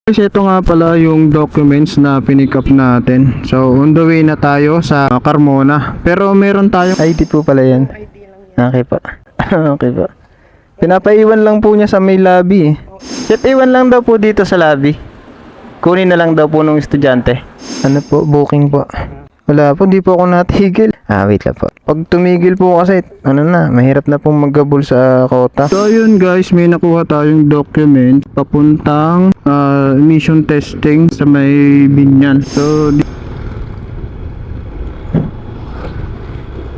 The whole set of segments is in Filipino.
Guys, ito nga pala yung documents na pinick up natin. So, on the way na tayo sa Carmona. Pero meron tayong ID po pala yan. Okay po. Okay po. Pinapaiwan lang po niya sa may lobby eh. Chef, iwan lang daw po dito sa lobby. Kunin na lang daw po nung estudyante. Ano po? Booking po. Wala po, di po ako natigil. Wait lang po. Pag tumigil po kasi, mahirap na pong maggabol sa kota. So, yun guys, may nakuha tayong document papuntang emission testing sa may Binyan. So,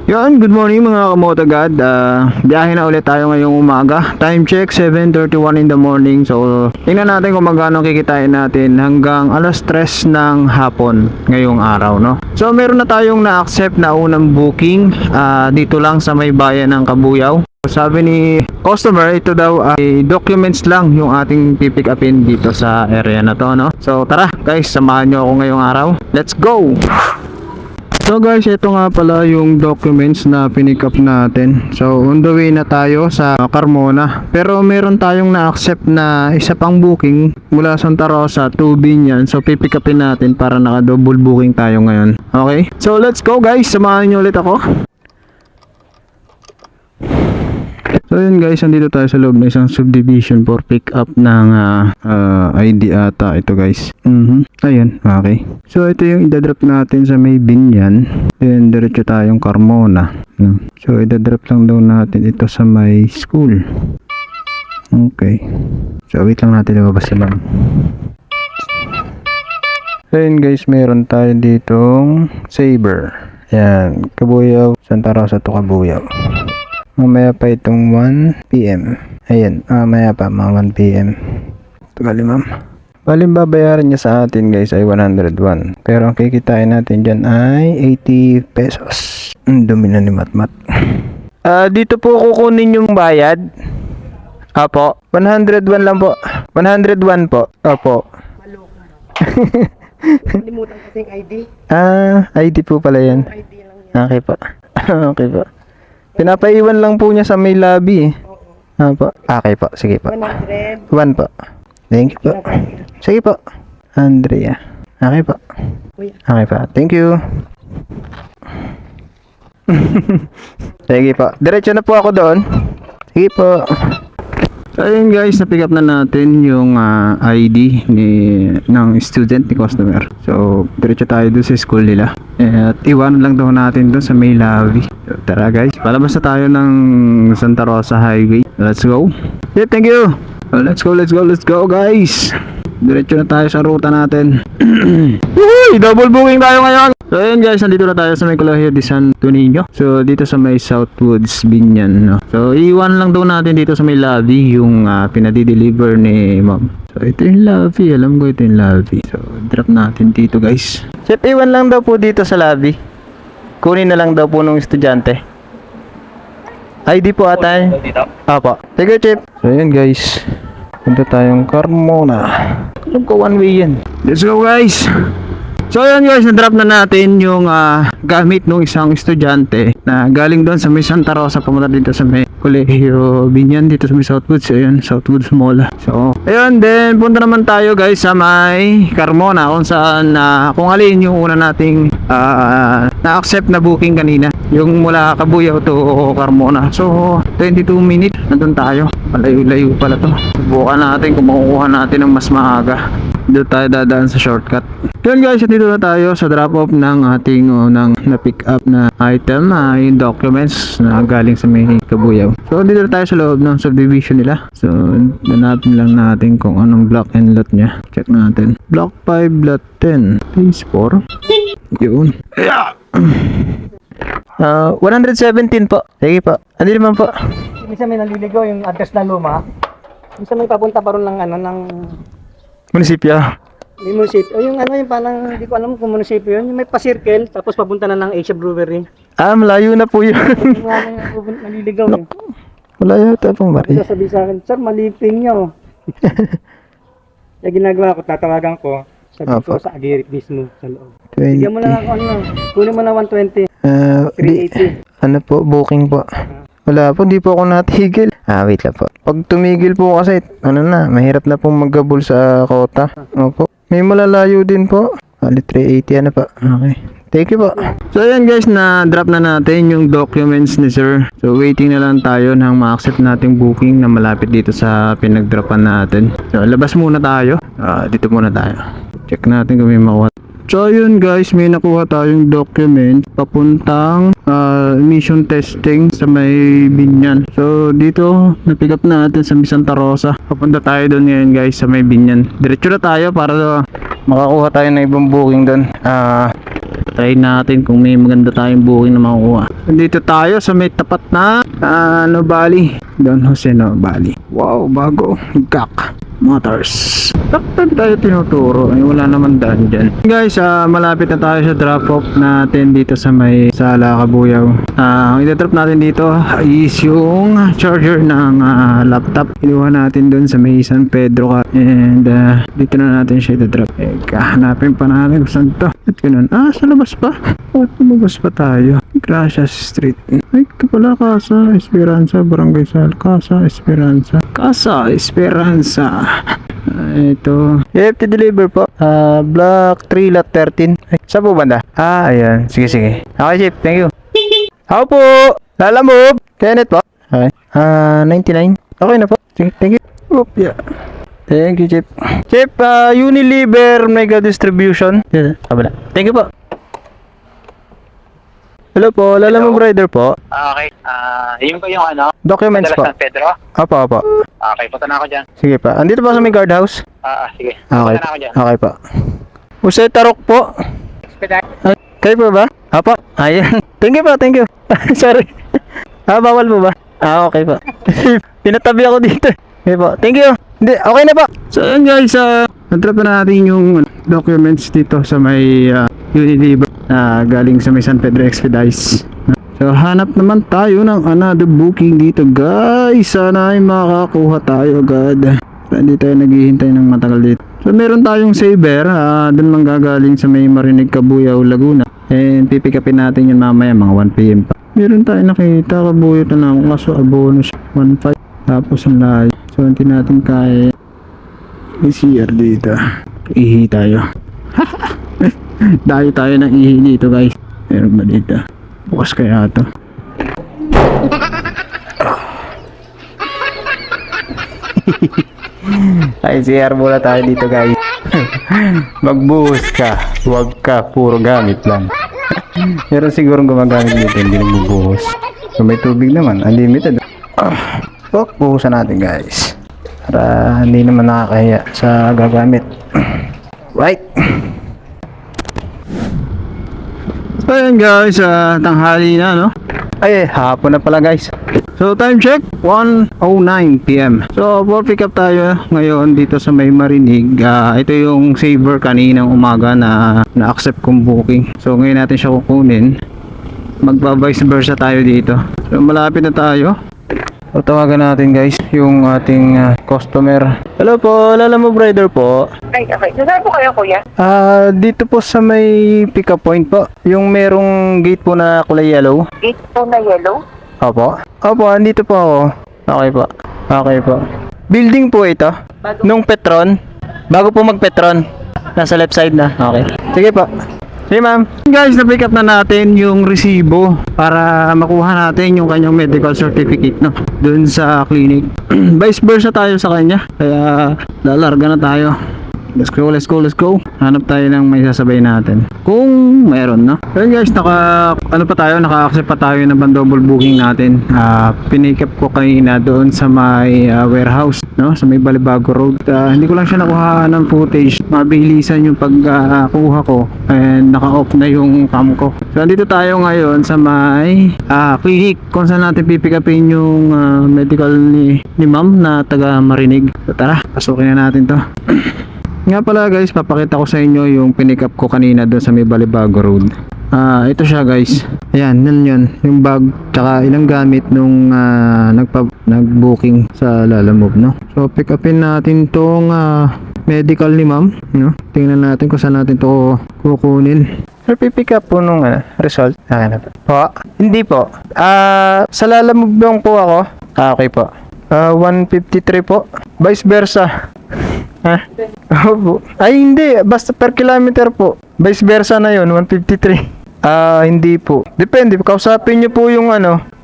yun, good morning mga kamotagad. Biyahe na ulit tayo ngayong umaga. Time check, 7:31 in the morning. So, tingnan natin kung magkano kikitain natin hanggang alas 3 ng hapon ngayong araw, no? So, meron na tayong na-accept na unang booking dito lang sa may bayan ng Kabuyaw. Sabi ni customer, ito daw ay documents lang yung ating pipick upin dito sa area na to, no? So, tara guys, samahan nyo ako ngayong araw. Let's go! So guys, ito nga pala yung documents na pinick up natin. So on the way na tayo sa Carmona. Pero meron tayong na-accept na isa pang booking mula Santa Rosa to Binyan. So pipick upin natin para naka-double booking tayo ngayon. Okay? So let's go guys, samahan niyo ulit ako. So yun guys, andito tayo sa loob ng isang subdivision for pick up ng ID ata ito guys. Ayun, okay. So ito yung idadrop natin sa may Binyan. Then diretso tayong Carmona. So idadrop lang daw natin ito sa may school. Okay. So wait lang natin lumabas si ma'am. Ayun guys, meron tayo ditong Saber. Yan, Kabuyaw, Santa Rosa to Kabuyaw. Mamaya pa itong 1 PM. Ayan, mamaya pa mga 1 PM. Tugali ma'am. Baling babayaran niya sa atin guys ay 101. Pero ang kikitain natin dyan ay 80 pesos. Dumi na ni Matmat. Dito po kukunin yung bayad. Apo, 101 lang po. 101 po. Opo. Kalimutan kasing ID. ID po pala yan. ID lang yan. Okay po. Okay po. Pinapaiwan lang po niya sa may lobby eh. Apo. Okay po, sige po. 100. 1 po. Thank you po. Sige po. Andrea. Okay po. Okay po. Thank you. Sige po. Diretso na po ako doon. Sige po. So ayun guys, na-pick up na natin yung ID ng student ni customer. So diretso tayo doon sa school nila. At iwanan lang daw natin doon sa may lobby. So, tara guys, palabas na tayo ng Santa Rosa Highway. Let's go. Yeah, thank you. Let's go guys. Diretso na tayo sa ruta natin. Uy, double booking tayo ngayon. So ayun guys, nandito na tayo sa may Colegio de Santo Niño. So dito sa may Southwoods, Binyan, no? So iwan lang daw natin dito sa may lobby yung pinadi-deliver ni ma'am. So ito yung lobby, alam ko ito yung lobby. So drop natin dito guys. Chef, iwan lang daw po dito sa lobby. Kunin na lang daw po nung estudyante. ID po ata. Apo. Sige chef. So ayun guys, punta tayong Carmona. Alam ko one way yan. Let's go guys. So ayan guys, na-drop na natin yung gamit ng isang estudyante na galing doon sa may Santa Rosa pamunta dito sa may Colegio Binyan dito sa may Southwoods. Ayun, Southwoods Mall. So ayun, then punta naman tayo guys sa may Carmona kung saan kung alin yung una nating na-accept na booking kanina, yung mula Kabuyaw to Carmona. So 22 minutes nandun tayo. Malayo-layo pala to. Subukan natin kung makukuha natin ng mas maaga. Dito tayo dadaan sa shortcut. Yun guys, dito na tayo sa drop off ng ating unang na-pick up na item, yung documents na galing sa may Kabuyaw. So dito na tayo sa loob ng subdivision nila. So hanapin lang natin kung anong block and lot nya. Check natin. Block 5, lot 10, phase 4. Yun. 117 po. Sige po. Ano naman po? Minsan may naliligaw yung address na luma. Minsan may papunta pa ron ng Munisipyo. may munisipyo. O yung yung parang hindi ko alam kung munisipyo yun. Yung may pa-circle tapos papunta na ng Asia Brewery. Malayo na po yun. Yung naliligaw eh. Wala yata pong bari. Sasabi sa akin, sir, maliping nyo. Kaya ginagawa ko, tatawagan ko. Sabi ko sa agirik mismo sa loob. Bigyan mo na ako kunin mo na 120. 380. Ano po, booking po. Wala po, hindi po ako natigil. Wait lang po. Pag tumigil po kasi, mahirap na pong maggabol sa kota. Opo. May malalayo din po. 380 pa. Okay. Thank you po. So ayan guys, na-drop na natin yung documents ni sir. So waiting na lang tayo nang ma-accept nating booking na malapit dito sa pinag-dropan natin. So labas muna tayo. Dito muna tayo. Check natin kung may makuha. So yun guys, may nakuha tayong document papuntang emission testing sa may Binyan. So dito, na-pick up natin sa Santa Rosa. Papunta tayo doon ngayon guys sa may Binyan. Diretso na tayo para makakuha tayo ng ibang booking doon. Try natin kung may maganda tayong booking na makukuha. Dito tayo sa may tapat na Bali. Don Jose Bali. Wow, bago. Gak Motors. Bakit tayo tinuturo? Ay, wala naman daan dyan. Guys, malapit na tayo sa drop-off natin dito sa may Sala, Kabuyaw. Ang ita-drop natin dito is yung charger ng laptop. Inuha natin dun sa may San Pedro. And dito na natin siya ita-drop. Hanapin pa natin kung saan to. At ganun. Sa labas pa. Lumabas pa tayo. Gracias Street. Ay, ito pala Casa Esperanza. Barangay Sal. Casa Esperanza. Casa Esperanza. Ito. To deliver po. Block 3 lot 13. Ay, saan po banda? Ayan. Sige, sige. Okay, Chip. Thank you. How po? Lala move. Kenneth po. Okay. 99. Okay na po. Sige, thank you. Oop, yeah. Thank you, Chip. Chip, Unilever Mega Distribution. Kabala. Thank you po. Hello po, Lala Move Rider po. Okay. Yun ba yung Documents po. San Pedro? Opo, opo. Okay, punta na ako dyan. Sige pa. Andito po sa may guardhouse. Sige. Okay. Punta na ako dyan. Okay po. Jose Tarok po. Kayo po ba? Opo. Ayan. Thank you po, thank you. Sorry. Bawal po ba? Okay po. Pinatabi ako dito. Okay po. Thank you. Hindi, okay na po. So yun guys, na-drop na natin yung documents dito sa may Unilever na galing sa may San Pedro Expedice. So hanap naman tayo ng another booking dito guys. Sana ay makakuha tayo agad. Hindi tayo naghihintay ng matagal dito. So meron tayong saver, doon lang gagaling sa may Marinig, Kabuyaw, Laguna. And pipick upin natin yun mamaya mga 1 PM pa. Meron tayo nakita, Kabuyaw na lang kaso abono siya 1.5. Tapos ang layo. So hindi natin kaya i-CR dito. Ihi tayo. Dayo tayo ng ihi dito guys. Meron ba dito? Bukas kaya ito. Ay, CR muna tayo dito guys. Magbuhos ka. Huwag ka puro gamit lang. Pero siguro gumagamit dito, hindi nagbubuhos. So may tubig naman, unlimited. Buhusan natin guys. Para hindi naman nakakahiya sa gagamit. Right. So ayan guys, tanghali na no? Ay, hapon na pala guys. So time check, 1:09 PM. So for pick up tayo ngayon dito sa may Marinig. Ito yung saver kaninang umaga na na-accept kong booking. So ngayon natin siya kukunin. Magba-vice versa tayo dito. So malapit na tayo. So tawagan natin guys yung ating customer. Hello po, Lala Move Rider po. Ay, okay. Saan po kayo, kuya? Dito po sa may pick up point po. Yung merong gate po na kulay yellow. Gate po na yellow? Opo. Opo, andito po ako. Okay po. Okay po. Building po ito. Nung Petron. Bago po mag-Petron. Nasa left side na. Okay. Sige po. Sige ma'am. Guys, na-pick up na natin yung resibo para makuha natin yung kanyang medical certificate no, dun sa clinic. Vice versa tayo sa kanya. Kaya lalarga na tayo. Let's go, let's go, let's go. Hanap tayo ng may sasabay natin. Kung meron, no? So guys, naka-accept pa tayo ng double booking natin. Pinick up ko kanina doon sa may warehouse, no? Sa may Balibago Road. Hindi ko lang siya nakuha ng footage. Mabilisan yung pagkuha ko. And naka-off na yung cam ko. So andito tayo ngayon sa may clinic kung saan natin pipick upin yung medical ni ma'am na taga Marinig. So tara, pasukin na natin to. Nga pala guys, papakita ko sa inyo yung pinick up ko kanina doon sa may Balibago Road. Ito siya guys. Ayan, yun. Yung bag, tsaka ilang gamit nung nag-booking sa Lala Move, no? So, pick upin natin tong medical ni ma'am, no? Tingnan natin kung saan natin to kukunin. pick up po nung result. Akin na po. Po? Hindi po. Sa Lalamove po ako. Okay po. 153 po. Vice versa. Ha? Opo. Ay, hindi. Basta per kilometer po. Vice versa na yun, 153. Hindi po. Depende. Kakausapin nyo po yung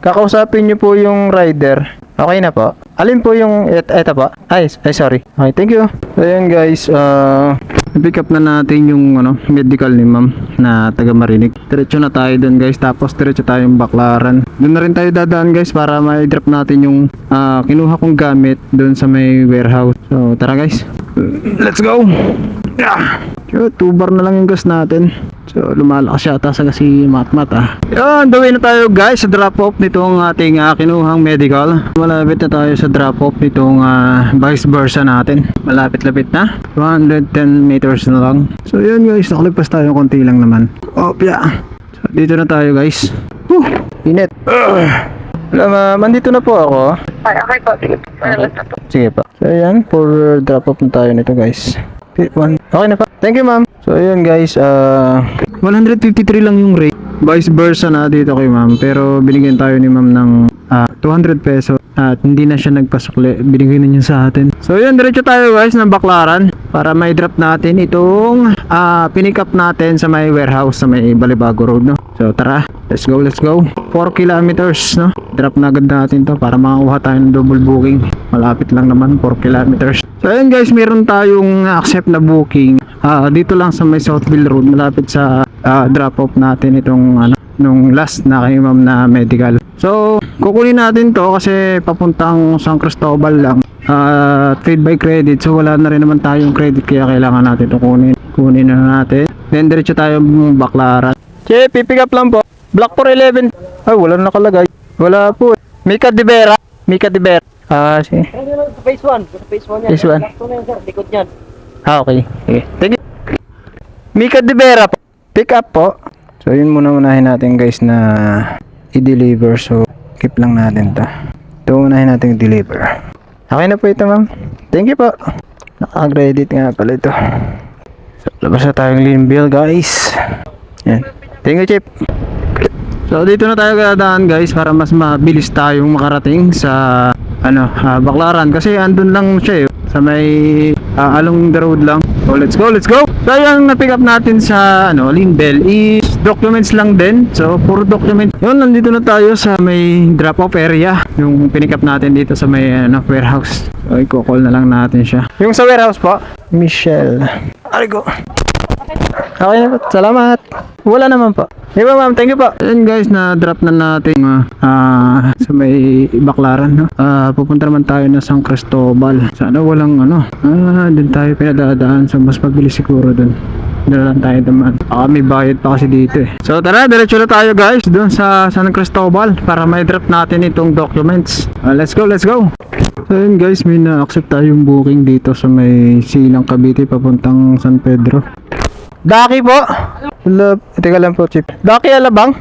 kakausapin nyo po yung rider. Okay na po. Alin po yung eto po? Ay, sorry. Okay, thank you. So, ayan guys, pick up na natin yung medical ni ma'am na taga Marinig. Diretso na tayo dun guys, tapos diretso tayong Baclaran. Doon na rin tayo dadaan guys para ma-drop natin yung kinuha kong gamit doon sa may warehouse. So, tara guys. Let's go! So, 2 bar na lang yung gas natin. So, lumalakas yata sa kasi mat-mat Yan, the way na tayo guys sa drop-off nitong ating kinuhang medical. Malapit na tayo sa drop-off nitong vice versa natin. Malapit-lapit na. 110 meters na lang. So, yun guys, nakalagpas tayo konti lang naman. Yeah. So, dito na tayo guys. Init. Mandito na po ako. Ay, okay po. Sige po. Sige pa. So, ayan, for drop-off na tayo nito guys. Okay na pa. Thank you ma'am. So ayan guys, 153 lang yung rate. Vice versa na dito kay ma'am. Pero binigyan tayo ni ma'am ng 200 pesos. At hindi na siya nagpasukli. Binigyan na niya sa atin. So ayan, diretso tayo guys ng Baclaran. Para may drop natin itong pinick up natin sa may warehouse sa may Balibago Road, no? So tara, let's go, let's go. 4 kilometers, no? Drop na agad natin to para makakuha tayo ng double booking. Malapit lang naman, 4 kilometers. So ayan guys, meron tayong accept na booking. Dito lang sa may Southville Road, malapit sa drop off natin itong nung last na kay ma'am na medical. So kukunin natin to kasi papuntang San Cristobal lang. Trade by credit, so wala na rin naman tayong credit kaya kailangan natin ito kunin na natin. Then diretso tayo Baclaran. Che, pipick up lang po. Black 411. Ay, wala na nakalagay. Wala po. Mika de Vera. Sige. Phase 1. Phase 1 yan. Phase 1. Sakto na yan sir. Likod yan. Okay. Sige. Thank you. Mika de Vera po. Pick up po. So, yun unahin natin guys na i-deliver. So, keep lang natin to. Ito unahin natin i-deliver. Okay na po ito ma'am. Thank you po. Naka-credit nga pala ito. So, labas na tayong lean bill guys. Yan. Thank you, Chip. So, dito na tayo dadaan guys para mas mabilis tayong makarating sa Baclaran kasi andun lang siya sa may along the road lang. So, let's go, let's go. So, yung na-pick up natin sa Lindell is documents lang din. So, puro documents. Yun, nandito na tayo sa may drop-off area. Yung pinick up natin dito sa may warehouse. So, i-call na lang natin siya. Yung sa warehouse po, Michelle. Arigo. Okay na po. Salamat. Wala naman po. Di ba ma'am? Thank you po. Ayan guys, na-drop na natin sa may Baclaran. No? Pupunta naman tayo na San Cristobal. Sana walang dun tayo pinadadaan. So mas mabilis siguro dun. Doon lang tayo naman. May bayad pa kasi dito eh. So tara, diretso na tayo guys dun sa San Cristobal para may drop natin itong documents. Let's go, let's go. So yun guys, may na-accept tayong booking dito sa may Silang Cavite papuntang San Pedro. Daki po. Teka lang po, Chip. Daki Alabang.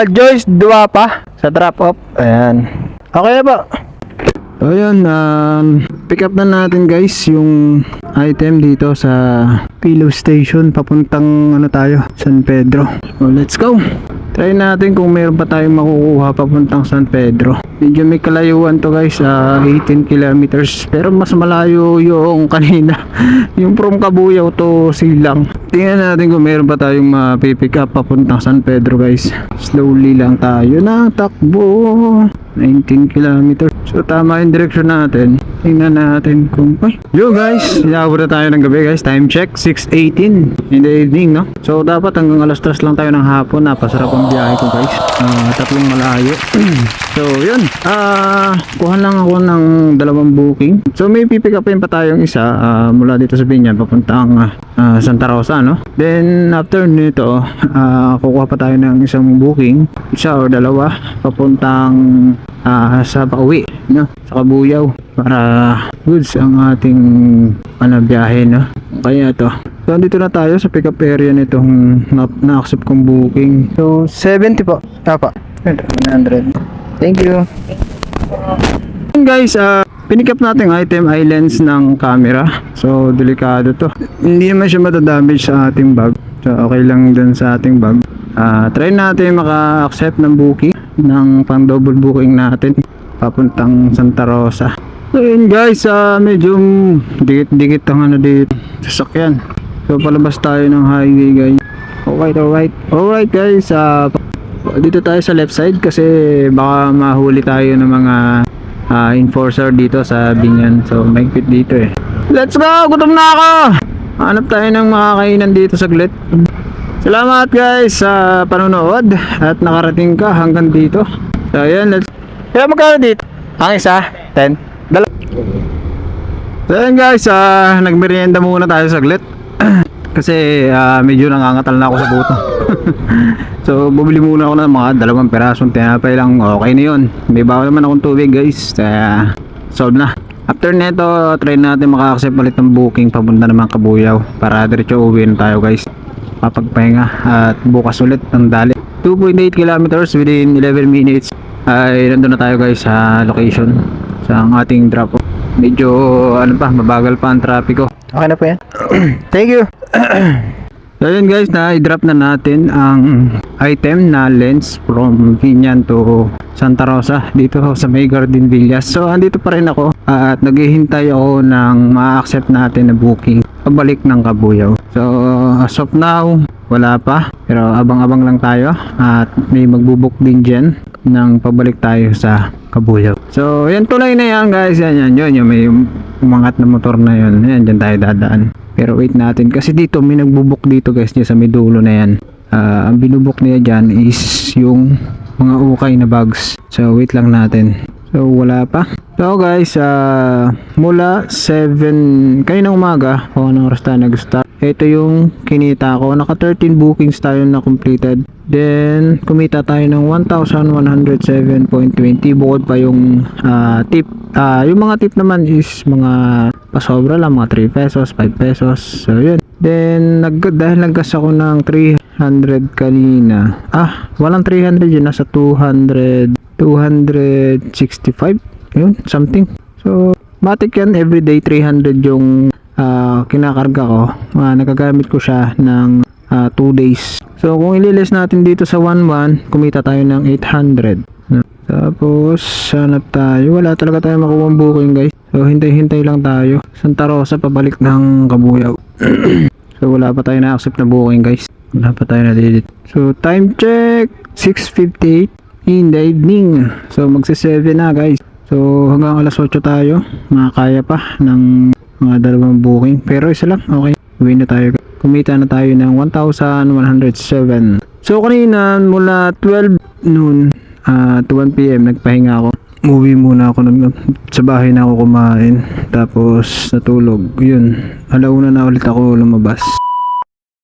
Joyce Duapa sa drop off. Ayan. Okay na po. So yun, pick up na natin guys yung item dito sa Pillow Station papuntang tayo, San Pedro. So let's go. Try natin kung mayroon pa tayong makukuha papuntang San Pedro. Medyo may kalayuan to guys, 18 kilometers. Pero mas malayo yung kanina. Yung from Cabuyao to Silang. Tingnan natin kung mayroon pa tayong mapipick up papuntang San Pedro guys. Slowly lang tayo na takbo. 19 kilometers. So tama yung direction natin. Tingnan natin kung yo guys, inabot na tayo ng gabi guys. Time check 6:18 in the evening, no? So dapat hanggang alas 3 lang tayo ng hapon. Napasarap ang biyahe ko guys. Tatlong malayo. So yun, kuha lang ako ng 2 booking. So may pipick upin pa tayong isa mula dito sa Binyan papuntang Santa Rosa, no? Then after nito, kukuha pa tayo ng isang booking, isa o 2 papuntang sa pauwi, no? Sa Cabuyao para goods ang ating biyahe, no? Kaya to. So dito na tayo sa pick up area nitong na-accept kong booking. So 70 po. Tapa. 100. Thank you. Guys, pinick up natin item ay lens ng camera. So delikado to. Hindi naman siya matadamage sa ating bag. So okay lang dun sa ating bag. Try natin maka-accept ng booking ng pang double booking natin papuntang Santa Rosa. So yun guys, medyo dikit-dikit ang ano dito sasakyan. So palabas tayo ng highway guys. Alright guys, dito tayo sa left side kasi baka mahuli tayo ng mga enforcer dito sa Binyan. So mahigpit dito eh. Let's go! Gutom na ako! Hanap tayo ng makakainan dito saglit. Salamat guys sa panonood at nakarating ka hanggang dito. So ayan, kaya magkano dito? Ang isa? 10? Dalawa? So ayan guys, nagmerienda muna tayo saglit. Kasi medyo nangangatal na ako sa buto. So bumili muna ako ng mga 2 pirasong tinapay lang. Okay na yun. May bawa naman akong tubig guys. Kaya solve na. After neto, try natin maka-accept ulit ng booking papunta naman Kabuyaw para diretso uwi na tayo guys. Papagpahinga at bukas ulit ng dali. 2.8 kilometers within 11 minutes ay nandun na tayo guys sa location sa ating drop off. Medyo mabagal pa ang trapiko. Okay na po yan. Thank you. So yun guys, na-drop na natin ang item na lens from Binyan to Santa Rosa dito sa May Garden Villas. So andito pa rin ako at naghihintay ako ng ma-accept natin na booking pabalik ng Kabuyaw. So as of now, wala pa, pero abang-abang lang tayo at may magbubook din dyan ng pabalik tayo sa Kabuyaw. So yan, tulay na yan guys, yan yung may umangat na motor na yun, yan dyan tayo dadaan. Pero wait natin kasi dito may nagbubuk dito guys, dyan sa may dulo na yan. Ang binubuk niya dyan is yung mga ukay na bags. So wait lang natin. So wala pa. So guys, mula 7 kayo ng umaga o anong oras tayo nag-start. Ito yung kinita ko. Naka 13 bookings tayo na completed. Then kumita tayo ng 1,107.20 bukod pa yung tip. Yung mga tip naman is mga pasobra lang, mga 3 pesos, 5 pesos. So yun. Then dahil naggas ako ng 300 kanina. Walang 300 yun, nasa 265 yun, something. So matik yan, everyday 300 yung kinakarga ko. Nagagamit ko siya ng 2 days. So kung ililis natin dito sa 1.1, kumita tayo ng 800. Tapos hanap tayo, wala talaga tayo makuha booking guys. So hintay-hintay lang tayo. Santa Rosa pabalik ng Kabuyaw. So wala pa tayo na-accept na booking guys. Wala pa tayo na-delete. So time check 6:58 in the evening. So magsi-7 na guys. So hanggang alas 8 tayo. Makakaya pa ng mga 2 booking. Pero isa lang, okay. Uwi na tayo. Kumita na tayo ng 1,107. So kanina mula 12 noon to 1 PM nagpahinga ako. Uwi muna ako sa bahay na ako kumain. Tapos natulog. Yun. Alauna na ulit ako lumabas.